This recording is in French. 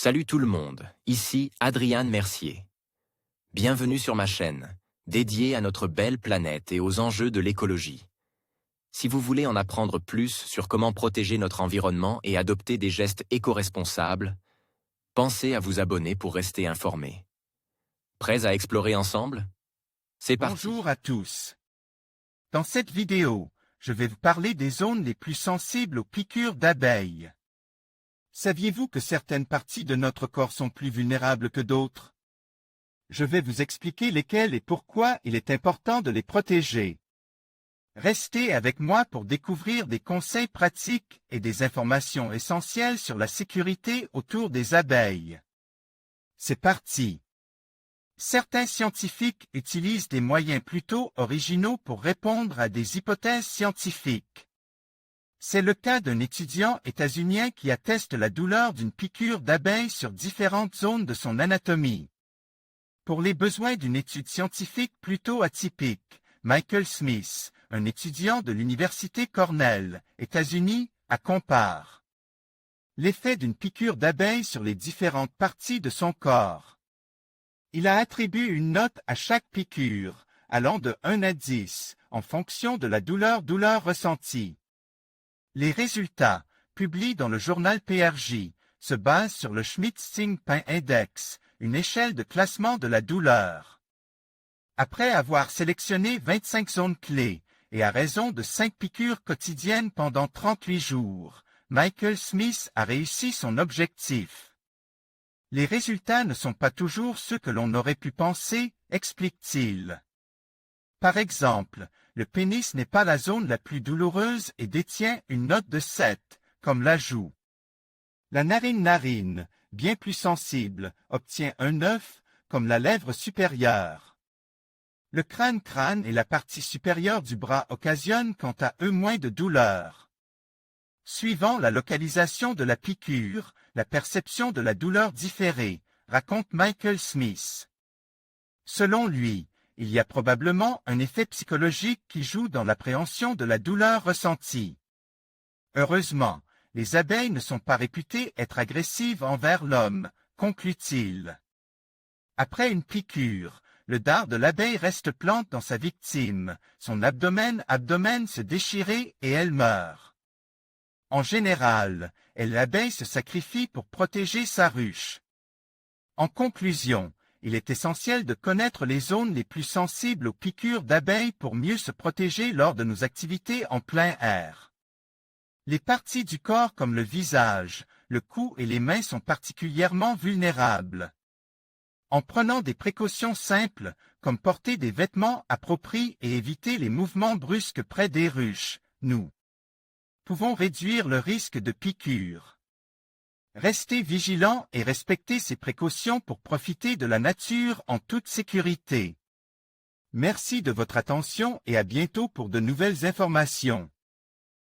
Salut tout le monde, ici Adrian Mercier. Bienvenue sur ma chaîne, dédiée à notre belle planète et aux enjeux de l'écologie. Si vous voulez en apprendre plus sur comment protéger notre environnement et adopter des gestes éco-responsables, pensez à vous abonner pour rester informé. Prêts à explorer ensemble? C'est parti. Bonjour à tous. Dans cette vidéo, je vais vous parler des zones les plus sensibles aux piqûres d'abeilles. Saviez-vous que certaines parties de notre corps sont plus vulnérables que d'autres? Je vais vous expliquer lesquelles et pourquoi il est important de les protéger. Restez avec moi pour découvrir des conseils pratiques et des informations essentielles sur la sécurité autour des abeilles. C'est parti! Certains scientifiques utilisent des moyens plutôt originaux pour répondre à des hypothèses scientifiques. C'est le cas d'un étudiant états-unien qui atteste la douleur d'une piqûre d'abeille sur différentes zones de son anatomie. Pour les besoins d'une étude scientifique plutôt atypique, Michael Smith, un étudiant de l'Université Cornell, États-Unis, a comparé l'effet d'une piqûre d'abeille sur les différentes parties de son corps. Il a attribué une note à chaque piqûre, allant de 1 à 10, en fonction de la douleur ressentie. Les résultats, publiés dans le journal PRJ, se basent sur le Schmidt-Singh Pain Index, une échelle de classement de la douleur. Après avoir sélectionné 25 zones clés, et à raison de 5 piqûres quotidiennes pendant 38 jours, Michael Smith a réussi son objectif. Les résultats ne sont pas toujours ceux que l'on aurait pu penser, explique-t-il. Par exemple, le pénis n'est pas la zone la plus douloureuse et détient une note de 7, comme la joue. La narine, bien plus sensible, obtient un 9, comme la lèvre supérieure. Le crâne et la partie supérieure du bras occasionnent quant à eux moins de douleur. Suivant la localisation de la piqûre, la perception de la douleur différait, raconte Michael Smith. Selon lui, il y a probablement un effet psychologique qui joue dans l'appréhension de la douleur ressentie. Heureusement, les abeilles ne sont pas réputées être agressives envers l'homme, conclut-il. Après une piqûre, le dard de l'abeille reste plante dans sa victime, son abdomen se déchirer et elle meurt. En général, l'abeille se sacrifie pour protéger sa ruche. En conclusion, il est essentiel de connaître les zones les plus sensibles aux piqûres d'abeilles pour mieux se protéger lors de nos activités en plein air. Les parties du corps comme le visage, le cou et les mains sont particulièrement vulnérables. En prenant des précautions simples, comme porter des vêtements appropriés et éviter les mouvements brusques près des ruches, nous pouvons réduire le risque de piqûre. Restez vigilants et respectez ces précautions pour profiter de la nature en toute sécurité. Merci de votre attention et à bientôt pour de nouvelles informations.